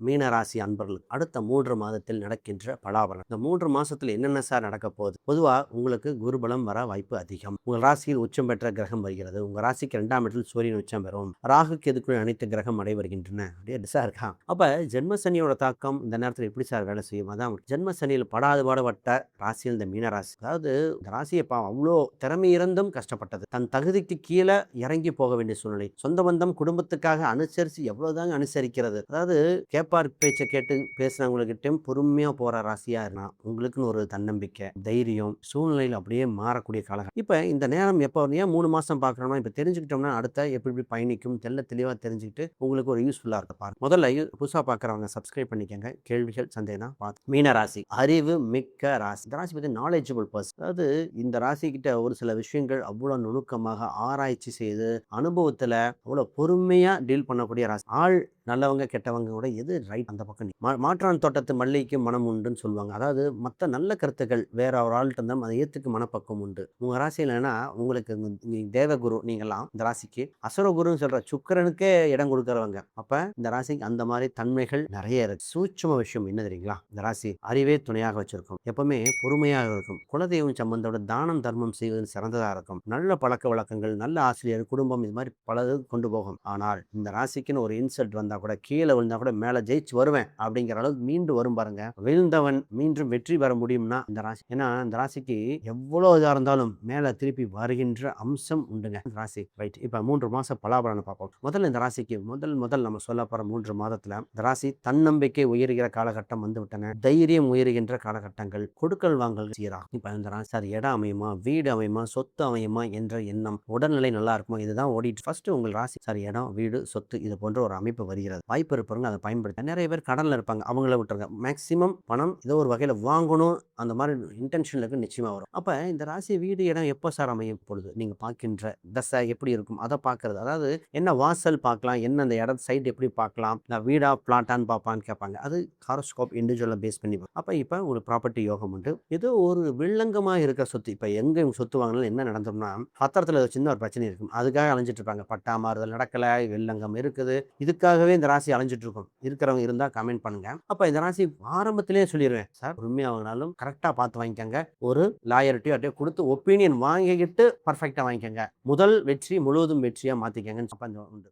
மீன ராசி அன்பர்களுக்கு அடுத்த 3 மாதத்தில் நடக்கின்ற பலாபலன். இந்த 3 மாசத்துல என்னென்ன சார் நடக்க போகுது? பொதுவா உங்களுக்கு குருபலம் வர வாய்ப்பு அதிகம். உங்கள் ராசியில் உச்சம் பெற்ற கிரகம் வருகிறது. உங்க ராசிக்கு 2ஆம் இடத்தில் சூரியன் உச்சம் பெறும். ராகு கேதுக்குள் அனைத்து கிரகம் அடை வருகின்றன. அப்படியே சார் இருக்கா? அப்ப ஜென்ம சனியோட தாக்கம் இந்த நேரத்தில் எப்படி சார் வேலை செய்யும்? அதான் ஜென்ம சனியில் படாது பாடுபட்ட ராசியில் இந்த மீன ராசி. அதாவது இந்த ராசியை அவ்வளோ திறமை இருந்தும் கஷ்டப்பட்டது. தன் தகுதிக்கு கீழே இறங்கி போக வேண்டிய சூழ்நிலை. சொந்த பந்தம் குடும்பத்துக்காக அனுசரித்து எவ்வளவுதாங்க அனுசரிக்கிறது. அதாவது கேட்பார் பேச்சை கேட்டு பேசுறவங்ககிட்டையும் பொறுமையா போற ராசியா இருந்தா உங்களுக்குன்னு ஒரு தன்னம்பிக்கை, தைரியம், சூழ்நிலையில் அப்படியே மாறக்கூடிய காலகட்டம். இப்ப இந்த நேரம் எப்போ ஏன் 3 மாசம் பார்க்கறோம்னா இப்ப தெரிஞ்சுக்கிட்டோம்னா அடுத்த எப்படி பயணிக்கும் தெளிவா தெரிஞ்சுக்கிட்டு உங்களுக்கு ஒரு யூஸ்ஃபுல்லா இருக்க பாருங்க. முதல்ல புதுசா பார்க்கறவங்க சப்ஸ்கிரைப் பண்ணிக்கங்க. கேள்விகள் சந்தேகம் பார்த்து. மீன ராசி அறிவு மிக்க ராசி. இந்த ராசி பத்தி நாலேஜபிள் பர்சன். அதாவது இந்த ராசி கிட்ட ஒரு சில விஷயங்கள் அவ்வளவு நுணுக்கமாக ஆராய்ச்சி செய்து அனுபவத்துல அவ்வளவு பொறுமையா டீல் பண்ணக்கூடிய ராசி. ஆள் நல்லவங்க கெட்டவங்க கூட எது ரைட் அந்த பக்கம் மாற்றான் தோட்டத்து மல்லிகைக்கு மனம் உண்டுன்னு சொல்லுவாங்க. அதாவது மற்ற நல்ல கருத்துக்கள் வேற ஒரு ஆள்கிட்ட இருந்தாலும் அதை ஏத்துக்கு மனப்பக்கம் உண்டு. உங்க ராசியிலன்னா உங்களுக்கு தேவகுரு நீங்கெல்லாம் இந்த ராசிக்கு அசுரகுருன்னு சொல்ற சுக்கிரனுக்கே இடம் கொடுக்கறவங்க. அப்ப இந்த ராசிக்கு அந்த மாதிரி தன்மைகள் நிறைய இருக்கு. சூட்சும விஷயம் என்ன தெரியுங்களா? இந்த ராசி அறிவே துணையாக வச்சிருக்கும். எப்பவுமே பொறுமையாக இருக்கும். குலதெய்வம் சம்பந்தோட தானம் தர்மம் செய்வது சிறந்ததா இருக்கும். நல்ல பழக்க வழக்கங்கள், நல்ல ஆசிரியர், குடும்பம் இது மாதிரி பலது கொண்டு போகும். ஆனால் இந்த ராசிக்குன்னு ஒரு இன்சல்ட் வந்தா கூட கீழே விழுந்தா கூட மேல ஜெயிச்சு வருவேன் அப்படிங்கிற அளவுக்கு மீண்டு வரும் பாருங்க. விழுந்தவன் மீண்டும் வெற்றி பெற முடியும்னா இந்த ராசி. ஏன்னா இந்த ராசிக்கு எவ்வளவு இதா இருந்தாலும் மேல திருப்பி வருகின்ற அம்சம் உண்டுங்க ராசி. ரைட். இப்ப 3 மாசம் பலாபலனை பார்ப்போம். முதல்ல இந்த ராசிக்கு முதல் நம்ம சொல்ல போற 3 மாதத்துல இந்த ராசி தன்னம்பிக்கை உயர்கிற காலகட்டம் வந்து விட்டன. தைரியம் உயர்கின்ற காலகட்டங்கள், கொடுக்கல் வாங்கல் சீரா. இப்ப இந்த ராசி சார் இடம் அமையுமா, வீடு அமையுமா, சொத்து அமையுமா என்ற எண்ணம், உடல்நிலை நல்லா இருக்குமா, இதுதான் ஓடிட்டு ஃபர்ஸ்ட் உங்கள் ராசி சார் இடம் வீடு சொத்து இது போன்ற ஒரு அமைப்பு வருகிறது. வாய்ப்பு இருப்பவங்க அதை பயன்படுத்த. நிறைய பேர் கடன்ல இருப்பாங்க, அவங்கள விட்டுருங்க. மேக்சிமம் பணம் ஏதோ ஒரு வகையில வாங்கணும் அந்த மாதிரி இன்டென்ஷன்ல இருக்கு, நிச்சயமா வரும். அப்ப இந்த ராசி வீடு இடம் எப்போ சார் அமையும் பொழுது நீங்க பார்க்கின்ற தசை எப்படி இருக்கும் அதை பார்க்கறது. அதாவது என்ன வாசல் பார்க்கலாம், என்ன அந்த இடம் சைடு எப்படி பார்க்கலாம், நான் வீடா பிளாட்டான்னு பார்ப்பான்னு கேட்பாங்க. அது ஹாரோஸ்கோப் இண்டிவிஜுவலா பேஸ் பண்ணி. அப்ப ஒரு ப்ராப்பர்ட்டி யோகம் உண்டு. ஏதோ ஒரு வில்லங்கமா இருக்கிற சொத்து. இப்ப எங்க சொத்து வாங்கினாலும் என்ன நடந்தோம்னா பத்திரத்துல சின்ன ஒரு பிரச்சனை இருக்கும், அதுக்காக அலைஞ்சிட்டு இருப்பாங்க. பட்டா மாறுதல் நடக்கல, வில்லங்கம் இருக்குது, இதுக்காகவே இந்த ராசி அலைஞ்சிட்டு இருக்கும். இருக்கிறவங்க இருந்தா கமெண்ட் பண்ணுங்க. அப்ப இந்த ராசி ஆரம்பத்திலேயே சொல்லிடுவேன் சார், உண்மையா வாங்கினாலும் கரெக்டா பார்த்து வாங்கிக்கங்க. ஒரு லாயர்ட்டியோ அப்படியே கொடுத்து ஒப்பீனியன் வாங்கிக்கிட்டு பர்ஃபெக்டா வாங்கிக்கங்க. முதல் வெற்றி முழுவதும் வெற்றியா மாத்திக்கங்கன்னு உண்டு.